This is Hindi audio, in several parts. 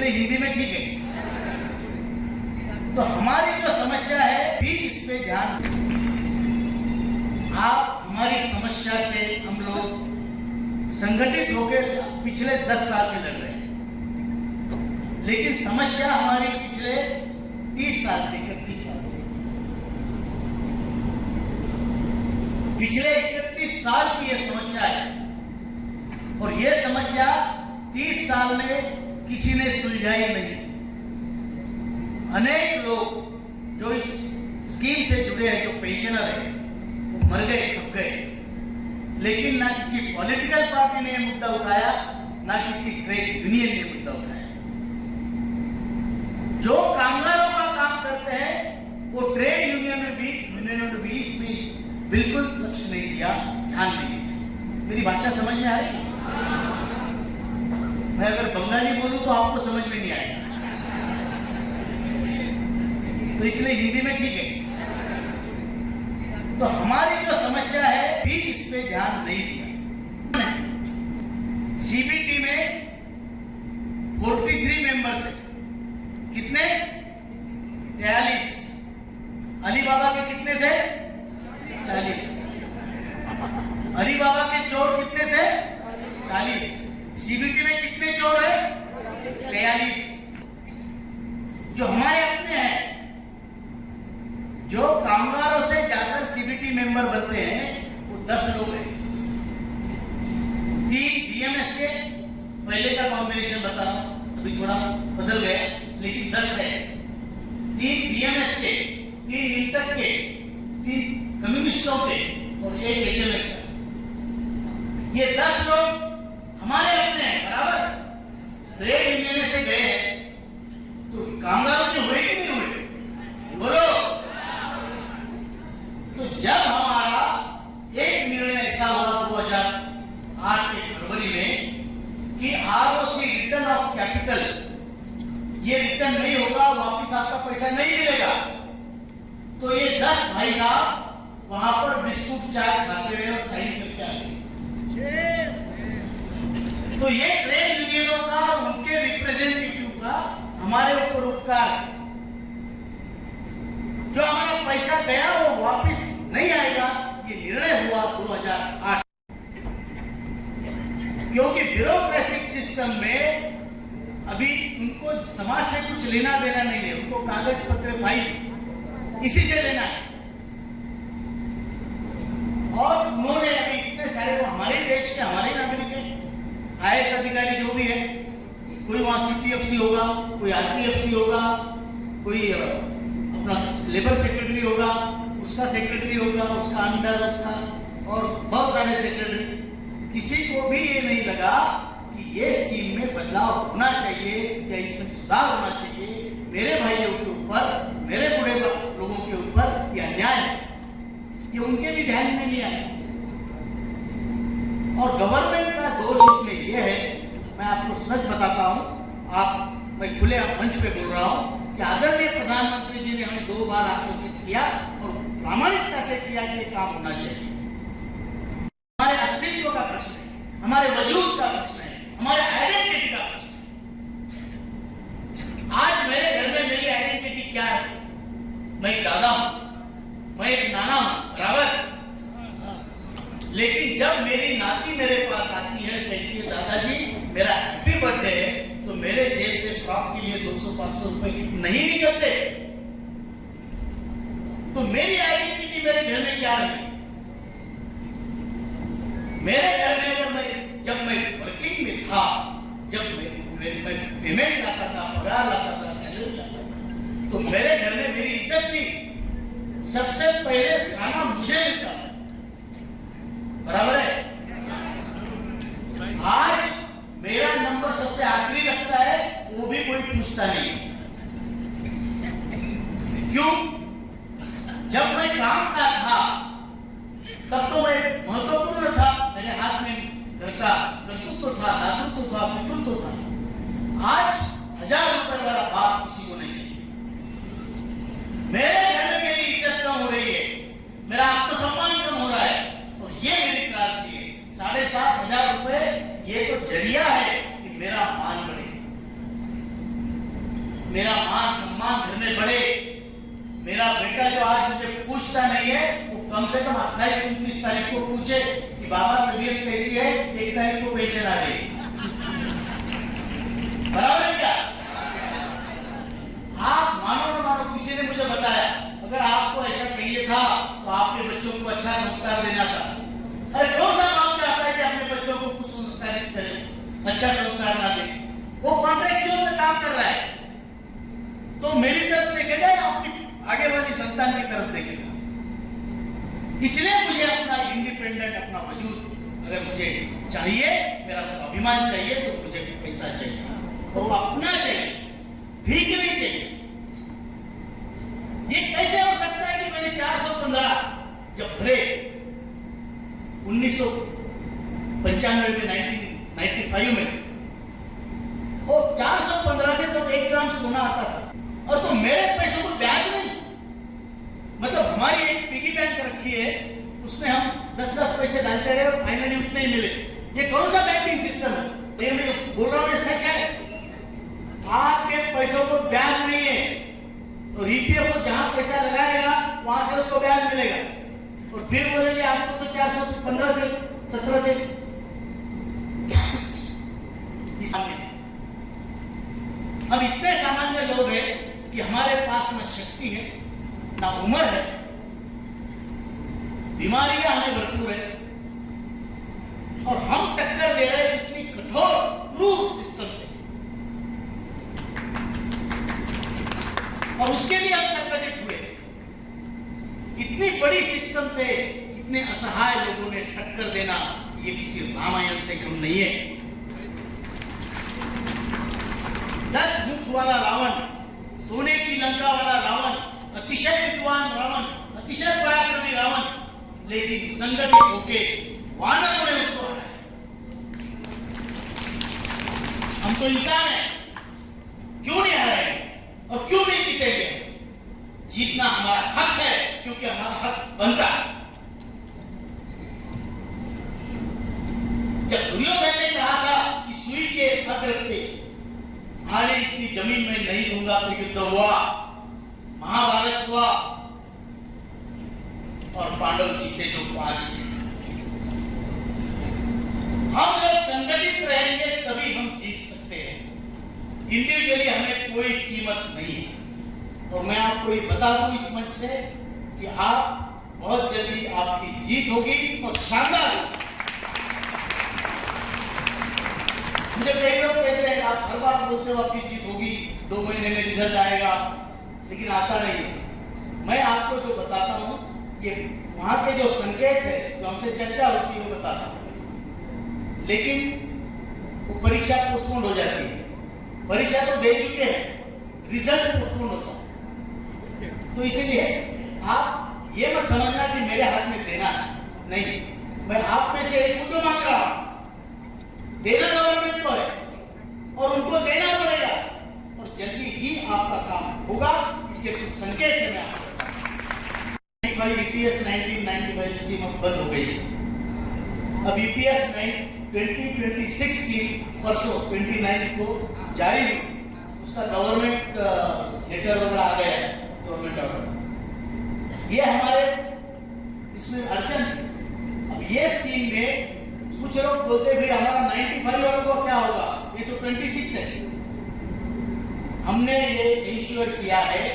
इसलिए हिंदी में ठीक है। तो हमारी जो समस्या है भी इस पे ध्यान। आप हमारी समस्या से हम लोग संगठित होकर पिछले 10 साल से लड़ रहे हैं, लेकिन समस्या हमारी पिछले 30 साल से 31 साल से पिछले 31 साल की ये समस्या है। और ये समस्या 30 साल में किसी ने सुलझाई नहीं। अनेक लोग जो इस स्कीम से जुड़े हैं, जो पेंशनर हैं, वो मर गए, खप गए, लेकिन ना किसी पॉलिटिकल पार्टी ने मुद्दा उठाया, ना किसी ट्रेड यूनियन ने मुद्दा उठाया। जो कामगारों का काम करते हैं वो ट्रेड यूनियन में भी बिल्कुल लक्ष्य नहीं दिया, ध्यान नहीं दिया। मेरी भाषा समझ में आ रही? मैं अगर बंगाली बोलूं तो आपको समझ में नहीं आएगा, तो इसलिए हिंदी में ठीक है। तो हमारी जो समस्या है भी इस पे ध्यान नहीं दिया। सीबीटी में 43 मेंबर्स है, कितने? 43। अली बाबा के कितने थे? 40। अली बाबा के चोर कितने थे? 40। सीबीटी में कितने चोर है? 43। जो हमारे अपने हैं, जो कामगारों से जाकर सीबीटी मेंबर बनते हैं, वो 10 लोग हैं। 3 बीएमएस के, पहले का कॉम्बिनेशन बता रहा हूं, अभी थोड़ा बदल गया, लेकिन 10 है। 3 बीएमएस के, 3 इंटर के, 3 कम्युनिस्टों के और 1 एचएमएस का। ये 10 लोग हमारे अपने हैं, बराबर। ट्रेड यूनियन से गए हैं, तो कामगारों के हुए कि नहीं हुए? बोलो। तो जब हमारा एक निर्णय ऐसा हुआ 2008 के फरवरी में कि आरओसी रिटर्न ऑफ कैपिटल, ये रिटर्न नहीं होगा, वापिस आपका पैसा नहीं मिलेगा, तो ये 10 भाई साहब वहां पर बिस्कुट चाय खाते हुए और साइन करके आ गए। तो ये ट्रेड यूनियनों का, उनके रिप्रेजेंटेटिव का हमारे ऊपर उपकार है। जो हमारा पैसा गया वो वापस नहीं आएगा, ये निर्णय हुआ 2008। क्योंकि ब्यूरोक्रेटिक सिस्टम में अभी उनको समाज से कुछ लेना देना नहीं है, उनको कागज पत्र फाइल इसी से लेना है। और उन्होंने अभी इतने सारे, वो हमारे देश के, हमारे नागरिक हैं, आईएएस अधिकारी जो भी है, कोई वहां सीपीएफसी होगा, कोई आरपीएफसी होगा, कोई अपना लेबर सेक्रेटरी होगा, उसका सेक्रेटरी होगा, उसका अंडर, उसका और बहुत सारे सेक्रेटरी। किसी को भी ये नहीं लगा कि ये स्कीम में बदलाव होना चाहिए या इसमें सुधार होना चाहिए। मेरे भाइयों के ऊपर, मेरे बूढ़े लोगों के ऊपर ये अन्याय है, ये उनके भी ध्यान में नहीं आया। और गवर्नमेंट का दोष इसमें यह है, मैं आपको सच बताता हूं, मैं खुले मंच पे बोल रहा हूं कि आदरणीय प्रधानमंत्री जी ने हमें 2 बार आश्वासित किया और प्रामाणिकता से किया कि ये काम होना चाहिए। हमारे अस्तित्व का प्रश्न है, हमारे वजूद का प्रश्न है, हमारे आइडेंटिटी का प्रश्न है। आज मेरे घर में मेरी आइडेंटिटी क्या है? मैं एक दादा हूं, मैं एक नाना हूं, बराबर। लेकिन जब मेरी नाती मेरे पास आती है, कहती है दादाजी मेरा हैप्पी बर्थडे है, तो मेरे जेब से फ्रॉक के लिए 200-500 रुपए नहीं निकलते। तो मेरी आइडेंटिटी मेरे घर में क्या है? मेरे घर में जब मैं वर्किंग में था, जब मैं पेमेंट लाता था, पगार लाता था, सैलरी लाता था, तो मेरे घर में मेरी इज्जत थी। सबसे पहले खाना मुझे मिलता था, बराबर है। आज मेरा नंबर सबसे आखिरी लगता है, वो भी कोई पूछता नहीं। क्यों? जब मैं काम का था तब तो मैं महत्वपूर्ण था, मेरे हाथ में घर का कर्तृत्व था, दातृत्व था, पितृत्व था। आज 1000 रुपए वाला बाप किसी को नहीं चाहिए। मेरे घर में मेरी इज्जत कम हो रही है, मेरा आत्मसम्मान कम हो रहा है, और ये मेरी क्रांति है। 7,500 रुपए ये तो जरिया है कि मेरा मान बढ़े। मेरा मान सम्मान घर में बढ़े। मेरा बेटा जो आज मुझे पूछता नहीं है वो कम से कम 28-29 तारीख को पूछे कि बाबा तबीयत कैसी है, 1 तारीख को पेंशन आ गई। बराबर है क्या? आप मानो न मानो, किसी ने मुझे बताया अगर आपको ऐसा चाहिए था तो आपके बच्चों को अच्छा संस्कार देना था। अरे कौन सा काम चाहता है कि अपने बच्चों को कुछ संस्कारित करे, अच्छा संस्कार ना दे? वो कॉन्ट्रैक्चुअल में काम कर रहा है, तो मेरी तरफ देखेगा या अपनी आगे वाली संतान की तरफ देखेगा? इसलिए मुझे अपना इंडिपेंडेंट, अपना वजूद अगर मुझे चाहिए, मेरा स्वाभिमान चाहिए, तो मुझे पैसा चाहिए और अपना चाहिए, भीख नहीं चाहिए। ये कैसे हो सकता है कि मैंने 415 जब भरे 1995 में, 1995 में, और 415 में तो 1 ग्राम सोना आता था, और तो मेरे पैसों को ब्याज नहीं, मतलब हमारी एक पिगी बैंक रखी है, उसमें हम 10-10 पैसे डालते रहे और फाइनली उतने ही मिले। ये कौन सा बैंकिंग सिस्टम है? ये मैं बोल रहा हूँ, ये सच है। आपके पैसों को ब्याज नहीं है, और ईपीएफ को जहां पैसा लगाएगा वहां से उसको ब्याज मिलेगा, और फिर बोलेंगे आपको तो 415 थे, 17 थे। अब इतने सामान्य लोग हैं कि हमारे पास न शक्ति है, ना उम्र है, बीमारियां हमें भरपूर है, और हम टक्कर दे रहे हैं इतनी कठोर क्रूर सिस्टम से, और उसके लिए हम संगठित हुए। इतनी बड़ी सिस्टम से इतने असहाय लोगों ने टक्कर देना, ये किसी रामायण से कम नहीं है। 10 मुख वाला रावण, सोने की लंका वाला रावण, अतिशय विद्वान रावण, अतिशय पराक्रमी रावण, लेकिन संगठित होके वानरों ने उसको हराया। हम तो इंसान हैं, क्यों नहीं हराए और क्यों नहीं जीतेंगे? जीतना हमारा हक है, क्योंकि हमारा हक बनता है। जब दुर्योधन ने कहा था कि सुई के अग्र पे भाले इतनी जमीन में नहीं दूंगा, तो युद्ध हुआ, महाभारत हुआ, और पांडव जीते जो 5 थे। हम लोग संगठित रहेंगे तभी हम जीत सकते हैं। इंडिविजुअली हमें कोई कीमत नहीं है। और मैं आपको ये बता दूं इस मंच से कि आप बहुत जल्दी आपकी जीत होगी और शानदार होगी। मुझे कई लोग कहते हैं आप हर बार बोलते हो आपकी जीत होगी, 2 महीने में रिजल्ट आएगा, लेकिन आता नहीं है। मैं आपको जो बताता हूँ ये वहां के जो संकेत है, जो हमसे चर्चा होती है, वो बताता हूँ। लेकिन वो परीक्षा पोस्टपोन हो जाती है। परीक्षा तो दे चुके हैं, रिजल्ट पोस्टपोन होता है। तो इसीलिए आप ये मत समझना कि मेरे हाथ में देना है, नहीं, मैं आप में से एक को तो मांग रहा हूं। देना गवर्नमेंट को है और उनको देना पड़ेगा, और जल्दी ही आपका काम होगा। इसके कुछ संकेत है। मैं आपको ईपीएस 1995 स्कीम अब बंद हो गई है। अब ईपीएस 2026 स्कीम परसों 29 को जारी हुई, उसका गवर्नमेंट लेटर वगैरह आ गया है, गवर्नमेंट ऑर्डर। ये हमारे इसमें अड़चन है। अब ये स्कीम में कुछ लोग बोलते भाई हमारा 95 वालों को क्या होगा, ये तो 26 है। हमने ये इंश्योर किया है,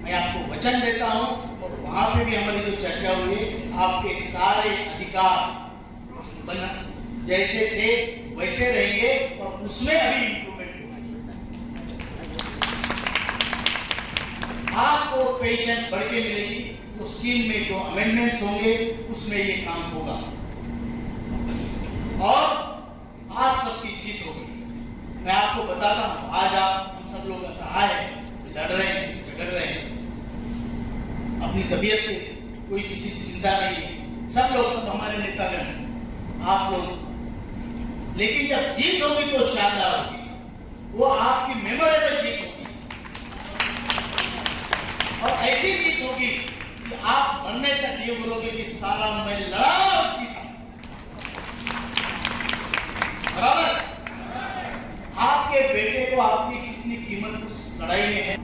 मैं आपको वचन देता हूं, और वहां पे भी हमारी जो चर्चा हुई, आपके सारे अधिकार जैसे थे वैसे रहेंगे, और उसमें अभी इंप्रूवमेंट होगा। आपको पेंशन बढ़ के मिलेगी, उस स्कीम में जो अमेंडमेंट्स होंगे उसमें ये काम होगा, और आप सबकी जीत होगी। मैं आपको बताता हूं, आज आप हम सब लोग असहाय हैं, लड़ रहे हैं, झगड़ रहे हैं, अपनी तबीयत पे कोई किसी की चिंता नहीं है, सब लोग, सब हमारे नेतागण, आप लोग। लेकिन जब जीत होगी तो शानदार होगी, वो आपकी मेमोरेबल जीत होगी, और ऐसी जीत होगी कि आप मरने तक ये बोलोगे कि साला मैं लड़ा और जीता। बराबर? आपके बेटे को आपकी कितनी कीमत उस लड़ाई में है,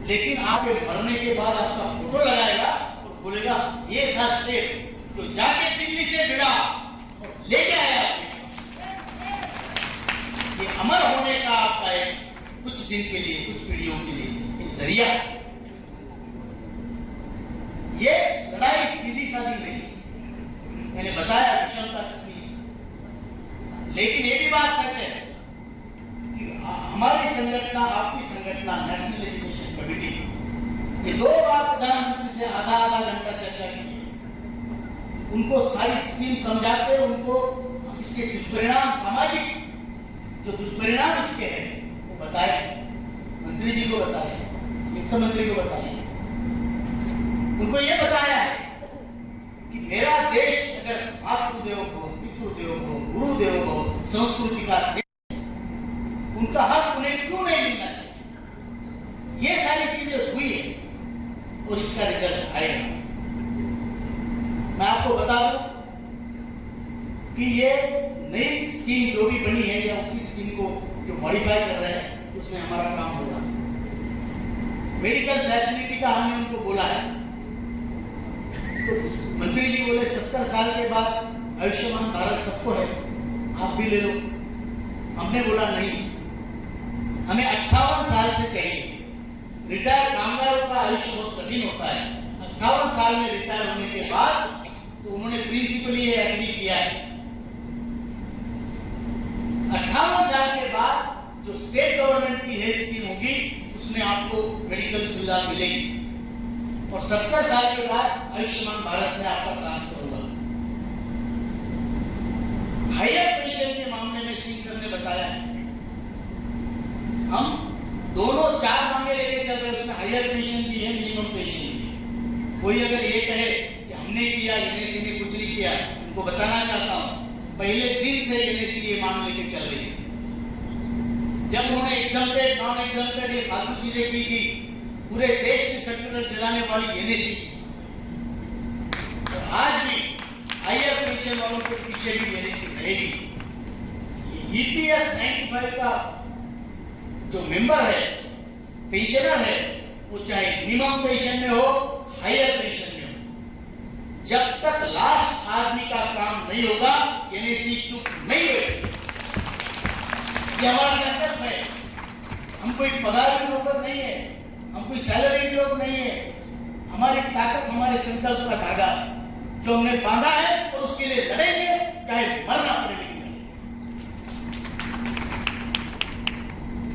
लेकिन आपके मरने के बाद आपका फोटो लगाएगा तो बोलेगा ये था शेर जो जाके दिल्ली से भिड़ा और लेके आया आपके। ये अमर होने का आपका एक कुछ दिन के लिए, कुछ पीढ़ियों के लिए एक जरिया। ये लड़ाई सीधी सादी नहीं, मैंने बताया विषमता कितनी है, लेकिन ये भी बात सच है कि हमारी संगठन, आपकी संगठन नेशनल एजुकेशन कमेटी, ये 2 बार प्रधानमंत्री से आधा घंटा चर्चा की है, उनको सारी स्कीम समझाते, उनको इसके दुष्परिणाम, सामाजिक जो दुष्परिणाम इसके हैं वो बताए, मंत्री जी को बताए, वित्त मंत्री को बताए, उनको ये बताया है कि मेरा देश अगर मातृदेव हो, पितृदेव हो, गुरुदेव हो, संस्कृति का देश, उनका हक उन्हें क्यों नहीं मिलना चाहिए। ये सारी चीजें हुई है और इसका रिजल्ट आएगा। मैं आपको बता दूं कि ये नई स्कीम जो भी बनी है या उसी स्कीम को जो मॉडिफाई कर रहे हैं उसमें हमारा काम होगा। मेडिकल फैसिलिटी का हमने उनको बोला है, तो मंत्री जी बोले 70 साल के बाद आयुष्मान भारत सबको है, आप भी ले लो। हमने बोला नहीं, हमें 58 साल से चाहिए। रिटायर कामगारों का आयुष्य बहुत कठिन होता है, 58 साल में रिटायर होने के बाद तो उन्होंने प्रिंसिपली ये एग्री किया है 58 साल के बाद जो स्टेट गवर्नमेंट की हेल्थ स्कीम होगी उसमें आपको मेडिकल सुविधा मिलेगी और 70 साल के बाद आयुष्मान भारत में आपका ट्रांसफर होगा। हायर पेंशन के मामले में सिंह सर ने बताया है, हम दोनों 4 मांगे लेके चल रहे हैं, उसमें हायर पेंशन भी है, मिनिमम पेंशन भी है। कोई अगर ये कहे कि हमने किया, यूनिवर्सिटी ने कुछ नहीं किया, उनको बताना चाहता हूं पहले दिन से यूनिवर्सिटी ये मांग लेके चल रही है। जब उन्होंने एग्जाम्पेड, नॉन एग्जाम्पेड ये फालतू चीजें की थी, पूरे देश की सर्कुलर चलाने वाली यूनिवर्सिटी, तो आज भी हायर पेंशन वालों के पीछे भी यूनिवर्सिटी रहेगी। ईपीएस 95 का जो मेंबर है, पेंशनर है, वो चाहे मिनिमम पेंशन में हो, हायर पेंशन में हो, जब तक लास्ट आदमी का काम नहीं होगा एनएसी चुप नहीं होगी। ये हमारा संकल्प है। हम कोई पगार की नौकर नहीं है, हम कोई सैलरी के लोग नहीं है। हमारी ताकत हमारे संकल्प का धागा जो हमने बांधा है और उसके लिए लड़ेंगे, चाहे मरना पड़े।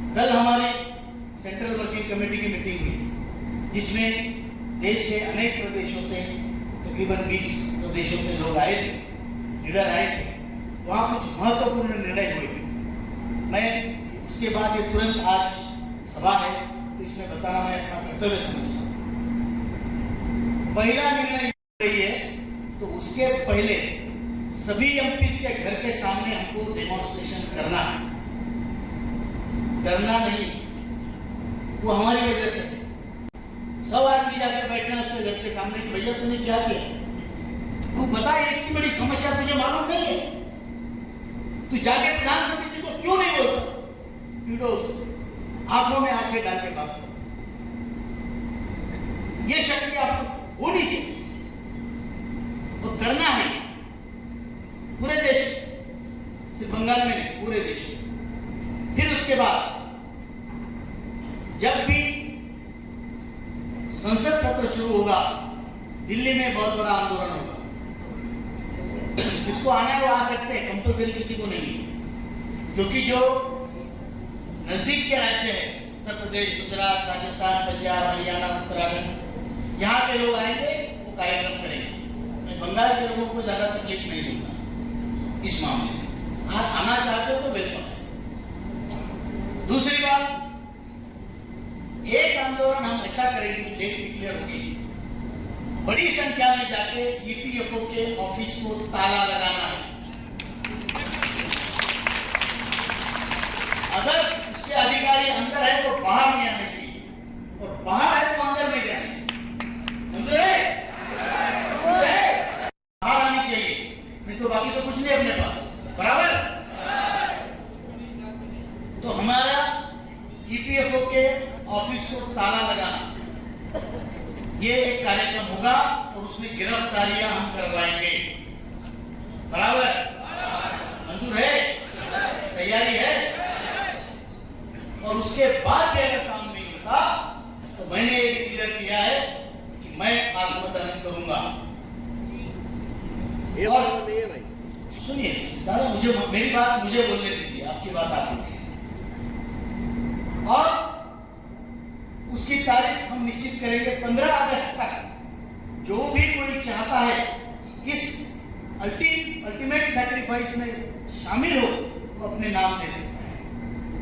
कल हमारे सेंट्रल वर्किंग कमेटी की मीटिंग हुई जिसमें देश के अनेक प्रदेशों से, तकरीबन 20 प्रदेशों से लोग आए थे, लीडर आए थे। वहाँ कुछ महत्वपूर्ण निर्णय हुए। मैं उसके बाद ये तुरंत आज सभा है तो इसमें बताना मैं अपना कर्तव्य समझता हूँ। पहला निर्णय रही है तो उसके पहले सभी एमपी के घर के सामने हमको डेमोन्स्ट्रेशन करना है, डरना नहीं। वो हमारी वजह से सब आदमी जाकर बैठना उसके घर के सामने कि भैया तूने क्या किया, तू बता, ये इतनी बड़ी समस्या तुझे मालूम नहीं है, तू जाके प्रधानमंत्री जी को क्यों नहीं बोलता? आंखों में आंखें डाल के बात करो। ये शक्ति आपको होनी चाहिए तो करना है पूरे देश, सिर्फ बंगाल में नहीं, पूरे देश। फिर उसके बाद जब भी संसद सत्र शुरू होगा, दिल्ली में बहुत बड़ा आंदोलन होगा। जिसको आना है वो आ सकते हैं, कंपल्सरी किसी को नहीं, क्योंकि जो नजदीक के राज्य है, उत्तर प्रदेश, गुजरात, राजस्थान, पंजाब, हरियाणा, उत्तराखंड, यहाँ के लोग आएंगे, वो कार्यक्रम करेंगे। मैं बंगाल के लोगों को ज्यादा तकलीफ नहीं दूंगा इस मामले में। आप आना चाहते हो तो वेलकम है। दूसरी बात, एक आंदोलन हम ऐसा करेंगे, डेट डिक्लेयर होगी, बड़ी संख्या में जाके ईपीएफओ के ऑफिस को ताला लगाना है। अगर उसके अधिकारी अंदर है तो बाहर नहीं आने चाहिए, और बाहर है तो अंदर नहीं जाने चाहिए। अंदर है बाहर आनी चाहिए, नहीं तो बाकी तो कुछ नहीं अपने पास, बराबर। तो हमारा ईपीएफओ के उसमें गिरफ्तारियां हम करवाएंगे। बराबर? मंजूर है? तैयारी है? और उसके बाद भी अगर काम नहीं होता तो मैंने ये क्लियर किया है कि मैं आत्मदहन करूंगा। ये और बात नहीं है भाई। सुनिए दादा, मेरी बात मुझे बोलने दीजिए, आपकी बात आप बोलिए। और उसकी तारीख हम निश्चित करेंगे 15 अगस्त तक। जो भी कोई चाहता है इस अल्टीमेट सैक्रिफाइस में शामिल हो वो अपने नाम दे सकता है।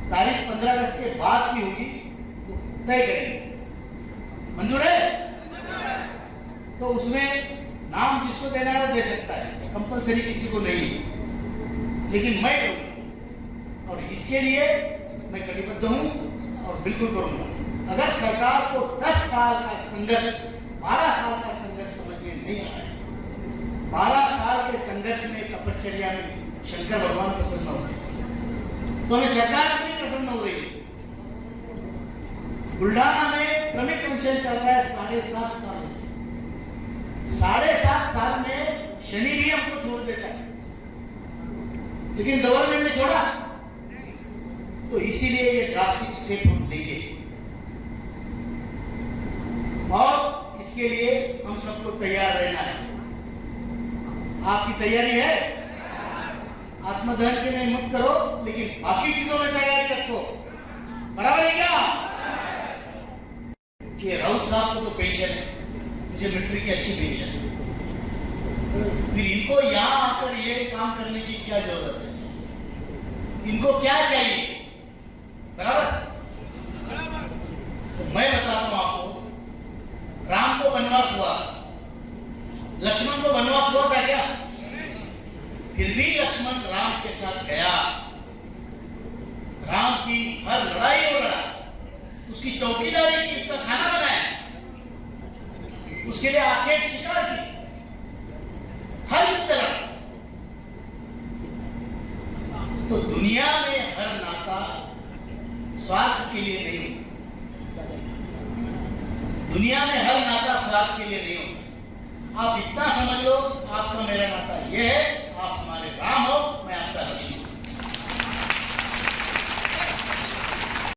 तारीख 15 अगस्त के बाद की होगी वो तय करेंगे। मंजूर है? तो उसमें नाम जिसको देना है वो दे सकता है, कंपलसरी किसी को नहीं है, लेकिन मैं करूंगा और इसके लिए मैं कटिबद्ध हूं और बिल्कुल करूंगा। अगर सरकार को 10 साल का संघर्ष, 12 साल का संघर्ष समझ में नहीं आ रहा है, 12 साल के संघर्ष में, तपश्चर्या में शंकर भगवान प्रसन्न हो रहे तो हमें सरकार क्यों नहीं प्रसन्न हो रही है? बुल्ढाना में क्रमिक मिशन चल रहा है 7.5 साल से। 7.5 साल में शनि भी हमको छोड़ देता है, लेकिन गवर्नमेंट ने छोड़ा। तो इसीलिए ये ड्रास्टिक स्टेप हम लेंगे और इसके लिए हम सबको तैयार रहना है। आपकी तैयारी है? आत्मदहन के लिए मत करो, लेकिन बाकी चीजों में तैयारी रखो। बराबर है क्या? कि राउत साहब को तो पेंशन है, मुझे मिलिट्री की अच्छी पेंशन है, फिर इनको यहां आकर ये काम करने की क्या जरूरत है? इनको क्या चाहिए? बराबर? तो मैं बताता हूं आपको, राम को वनवास हुआ, लक्ष्मण को वनवास हुआ था क्या? फिर भी लक्ष्मण राम के साथ गया, राम की हर लड़ाई में लड़ा, उसकी चौकीदारी की, उसका खाना बनाया, उसके लिए आंखें शिकार की, हर युद्ध लड़ा। तो दुनिया में हर नाता स्वार्थ के लिए नहीं होता। दुनिया में हर नाता स्वार्थ के लिए नहीं होता। आप इतना समझ लो, आपका मेरा नाता यह है, आप हमारे राम हो,